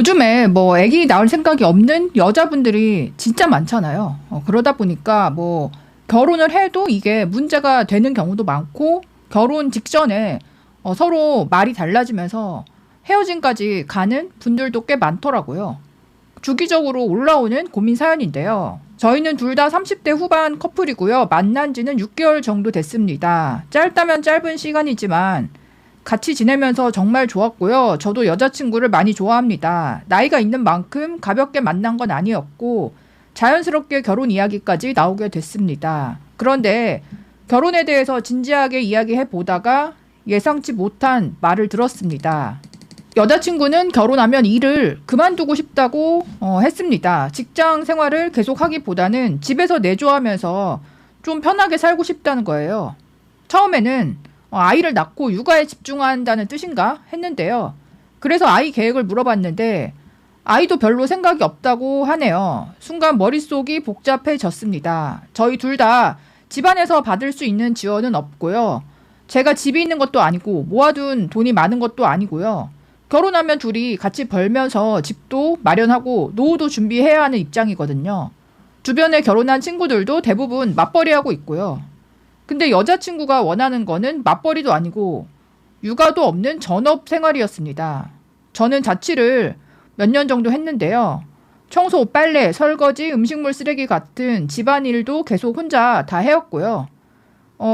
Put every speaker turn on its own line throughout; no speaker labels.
요즘에 뭐 아기 낳을 생각이 없는 여자분들이 진짜 많잖아요. 그러다 보니까 뭐 결혼을 해도 이게 문제가 되는 경우도 많고 결혼 직전에 서로 말이 달라지면서 헤어짐까지 가는 분들도 꽤 많더라고요. 주기적으로 올라오는 고민 사연인데요. 저희는 둘 다 30대 후반 커플이고요. 만난 지는 6개월 정도 됐습니다. 짧다면 짧은 시간이지만 같이 지내면서 정말 좋았고요. 저도 여자친구를 많이 좋아합니다. 나이가 있는 만큼 가볍게 만난 건 아니었고 자연스럽게 결혼 이야기까지 나오게 됐습니다. 그런데 결혼에 대해서 진지하게 이야기해 보다가 예상치 못한 말을 들었습니다. 여자친구는 결혼하면 일을 그만두고 싶다고 했습니다. 직장 생활을 계속하기보다는 집에서 내조하면서 좀 편하게 살고 싶다는 거예요. 처음에는 아이를 낳고 육아에 집중한다는 뜻인가 했는데요. 그래서 아이 계획을 물어봤는데 아이도 별로 생각이 없다고 하네요. 순간 머릿속이 복잡해졌습니다. 저희 둘 다 집안에서 받을 수 있는 지원은 없고요. 제가 집이 있는 것도 아니고 모아둔 돈이 많은 것도 아니고요. 결혼하면 둘이 같이 벌면서 집도 마련하고 노후도 준비해야 하는 입장이거든요. 주변에 결혼한 친구들도 대부분 맞벌이하고 있고요. 근데 여자친구가 원하는 거는 맞벌이도 아니고 육아도 없는 전업 생활이었습니다. 저는 자취를 몇 년 정도 했는데요. 청소, 빨래, 설거지, 음식물 쓰레기 같은 집안일도 계속 혼자 다 해왔고요.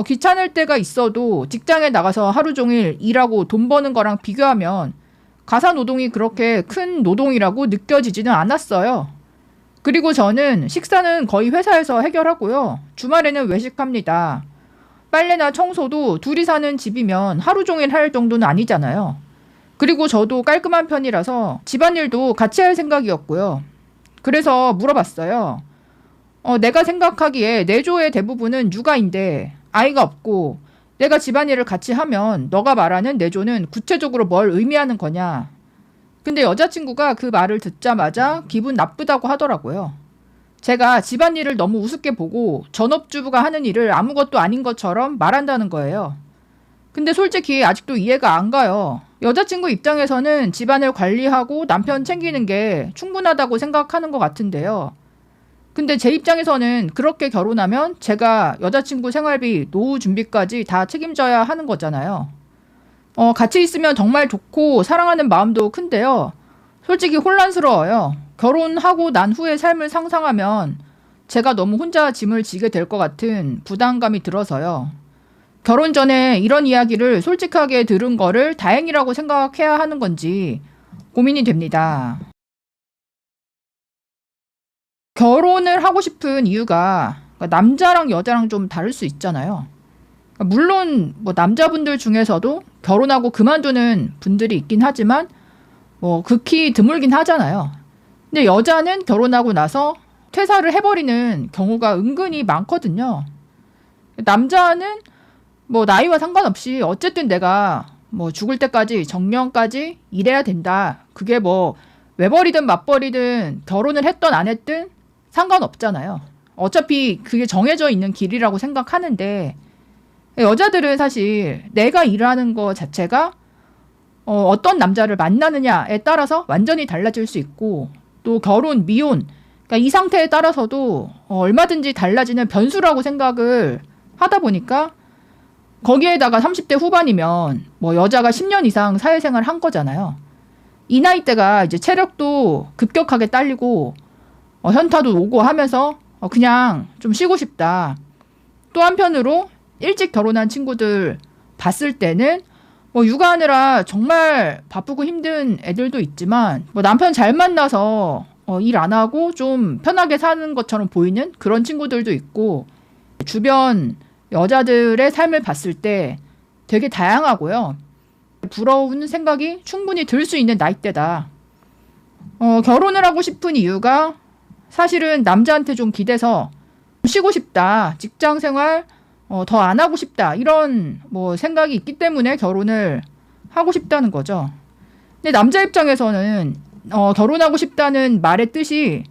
귀찮을 때가 있어도 직장에 나가서 하루 종일 일하고 돈 버는 거랑 비교하면 가사 노동이 그렇게 큰 노동이라고 느껴지지는 않았어요. 그리고 저는 식사는 거의 회사에서 해결하고요. 주말에는 외식합니다. 빨래나 청소도 둘이 사는 집이면 하루 종일 할 정도는 아니잖아요. 그리고 저도 깔끔한 편이라서 집안일도 같이 할 생각이었고요. 그래서 물어봤어요. 내가 생각하기에 내조의 대부분은 육아인데 아이가 없고 내가 집안일을 같이 하면 너가 말하는 내조는 구체적으로 뭘 의미하는 거냐. 근데 여자친구가 그 말을 듣자마자 기분 나쁘다고 하더라고요. 제가 집안일을 너무 우습게 보고 전업주부가 하는 일을 아무것도 아닌 것처럼 말한다는 거예요. 근데 솔직히 아직도 이해가 안 가요. 여자친구 입장에서는 집안을 관리하고 남편 챙기는 게 충분하다고 생각하는 것 같은데요. 근데 제 입장에서는 그렇게 결혼하면 제가 여자친구 생활비, 노후 준비까지 다 책임져야 하는 거잖아요. 같이 있으면 정말 좋고 사랑하는 마음도 큰데요. 솔직히 혼란스러워요. 결혼하고 난 후의 삶을 상상하면 제가 너무 혼자 짐을 지게 될 것 같은 부담감이 들어서요. 결혼 전에 이런 이야기를 솔직하게 들은 거를 다행이라고 생각해야 하는 건지 고민이 됩니다. 결혼을 하고 싶은 이유가 남자랑 여자랑 좀 다를 수 있잖아요. 물론 뭐 남자분들 중에서도 결혼하고 그만두는 분들이 있긴 하지만 뭐 극히 드물긴 하잖아요. 근데 여자는 결혼하고 나서 퇴사를 해버리는 경우가 은근히 많거든요. 남자는 뭐 나이와 상관없이 어쨌든 내가 뭐 죽을 때까지 정년까지 일해야 된다. 그게 뭐 외벌이든 맞벌이든 결혼을 했던 안 했든 상관없잖아요. 어차피 그게 정해져 있는 길이라고 생각하는데 여자들은 사실 내가 일하는 거 자체가 어떤 남자를 만나느냐에 따라서 완전히 달라질 수 있고 또 결혼, 미혼 그러니까 이 상태에 따라서도 얼마든지 달라지는 변수라고 생각을 하다 보니까 거기에다가 30대 후반이면 뭐 여자가 10년 이상 사회생활 한 거잖아요. 이 나이대가 이제 체력도 급격하게 딸리고 현타도 오고 하면서 그냥 좀 쉬고 싶다. 또 한편으로 일찍 결혼한 친구들 봤을 때는 뭐 육아하느라 정말 바쁘고 힘든 애들도 있지만 뭐 남편 잘 만나서 일 안 하고 좀 편하게 사는 것처럼 보이는 그런 친구들도 있고 주변 여자들의 삶을 봤을 때 되게 다양하고요. 부러운 생각이 충분히 들 수 있는 나이대다. 결혼을 하고 싶은 이유가 사실은 남자한테 좀 기대서 쉬고 싶다. 직장 생활 더 안 하고 싶다. 이런 뭐 생각이 있기 때문에 결혼을 하고 싶다는 거죠. 근데 남자 입장에서는 결혼하고 싶다는 말의 뜻이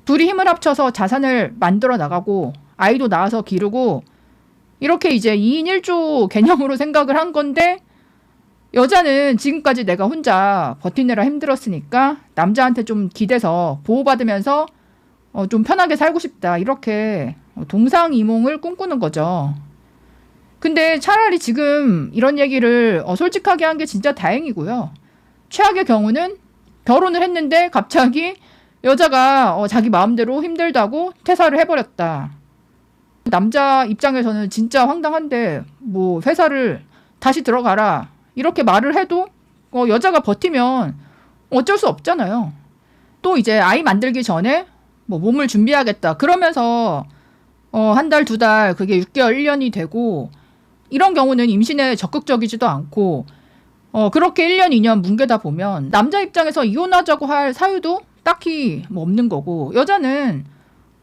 둘이 힘을 합쳐서 자산을 만들어 나가고 아이도 낳아서 기르고 이렇게 이제 2인 1조 개념으로 생각을 한 건데 여자는 지금까지 내가 혼자 버티느라 힘들었으니까 남자한테 좀 기대서 보호받으면서 좀 편하게 살고 싶다. 이렇게 동상이몽을 꿈꾸는 거죠. 근데 차라리 지금 이런 얘기를 솔직하게 한 게 진짜 다행이고요. 최악의 경우는 결혼을 했는데 갑자기 여자가 자기 마음대로 힘들다고 퇴사를 해버렸다. 남자 입장에서는 진짜 황당한데 뭐 회사를 다시 들어가라 이렇게 말을 해도 여자가 버티면 어쩔 수 없잖아요. 또 이제 아이 만들기 전에 뭐 몸을 준비하겠다 그러면서 한 달, 두 달 그게 6개월, 1년이 되고 이런 경우는 임신에 적극적이지도 않고 그렇게 1년, 2년 뭉개다 보면 남자 입장에서 이혼하자고 할 사유도 딱히 뭐 없는 거고 여자는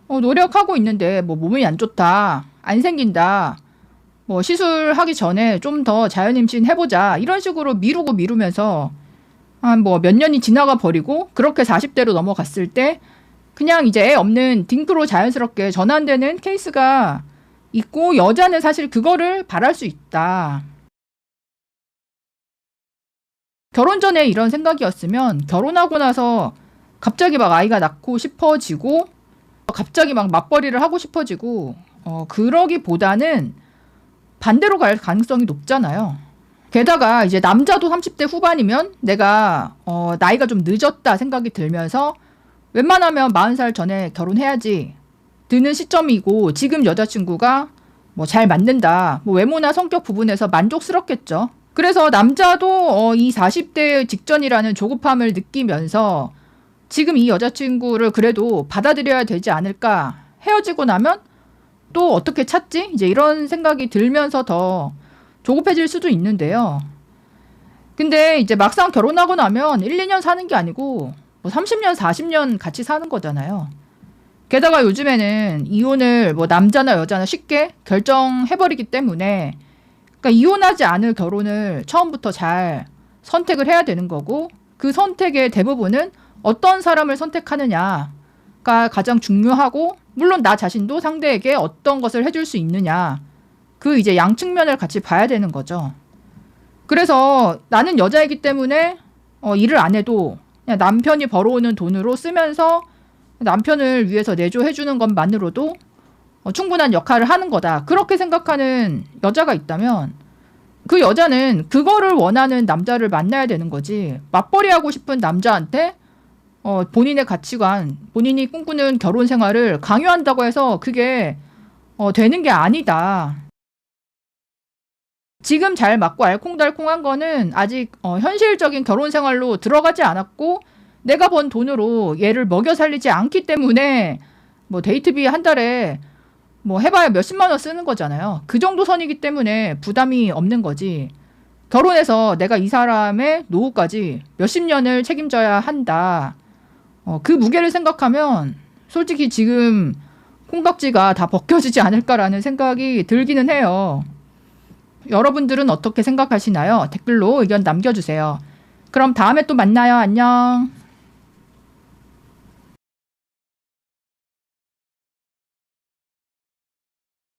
노력하고 있는데 뭐 몸이 안 좋다, 안 생긴다, 뭐 시술하기 전에 좀 더 자연 임신 해보자 이런 식으로 미루면서 한 뭐 몇 년이 지나가 버리고 그렇게 40대로 넘어갔을 때 그냥 이제 애 없는 딩크로 자연스럽게 전환되는 케이스가 있고 여자는 사실 그거를 바랄 수 있다. 결혼 전에 이런 생각이었으면 결혼하고 나서 갑자기 막 아이가 낳고 싶어지고 갑자기 막 맞벌이를 하고 싶어지고 그러기보다는 반대로 갈 가능성이 높잖아요. 게다가 이제 남자도 30대 후반이면 내가 나이가 좀 늦었다 생각이 들면서 웬만하면 40살 전에 결혼해야지 드는 시점이고 지금 여자친구가 뭐 잘 맞는다. 뭐 외모나 성격 부분에서 만족스럽겠죠. 그래서 남자도 이 40대 직전이라는 조급함을 느끼면서 지금 이 여자친구를 그래도 받아들여야 되지 않을까. 헤어지고 나면 또 어떻게 찾지? 이제 이런 생각이 들면서 더 조급해질 수도 있는데요. 근데 이제 막상 결혼하고 나면 1, 2년 사는 게 아니고 뭐 30년, 40년 같이 사는 거잖아요. 게다가 요즘에는 이혼을 뭐 남자나 여자나 쉽게 결정해버리기 때문에 그러니까 이혼하지 않을 결혼을 처음부터 잘 선택을 해야 되는 거고 그 선택의 대부분은 어떤 사람을 선택하느냐가 가장 중요하고 물론 나 자신도 상대에게 어떤 것을 해줄 수 있느냐 그 이제 양측면을 같이 봐야 되는 거죠. 그래서 나는 여자이기 때문에 일을 안 해도 그냥 남편이 벌어오는 돈으로 쓰면서 남편을 위해서 내조해주는 것만으로도 충분한 역할을 하는 거다. 그렇게 생각하는 여자가 있다면 그 여자는 그거를 원하는 남자를 만나야 되는 거지. 맞벌이하고 싶은 남자한테 본인의 가치관, 본인이 꿈꾸는 결혼 생활을 강요한다고 해서 그게 되는 게 아니다. 지금 잘 맞고 알콩달콩한 거는 아직 현실적인 결혼 생활로 들어가지 않았고 내가 번 돈으로 얘를 먹여 살리지 않기 때문에 뭐 데이트비 한 달에 뭐 해봐야 몇십만 원 쓰는 거잖아요. 그 정도 선이기 때문에 부담이 없는 거지. 결혼해서 내가 이 사람의 노후까지 몇십 년을 책임져야 한다. 그 무게를 생각하면 솔직히 지금 콩깍지가 다 벗겨지지 않을까라는 생각이 들기는 해요. 여러분들은 어떻게 생각하시나요? 댓글로 의견 남겨주세요. 그럼 다음에 또 만나요. 안녕.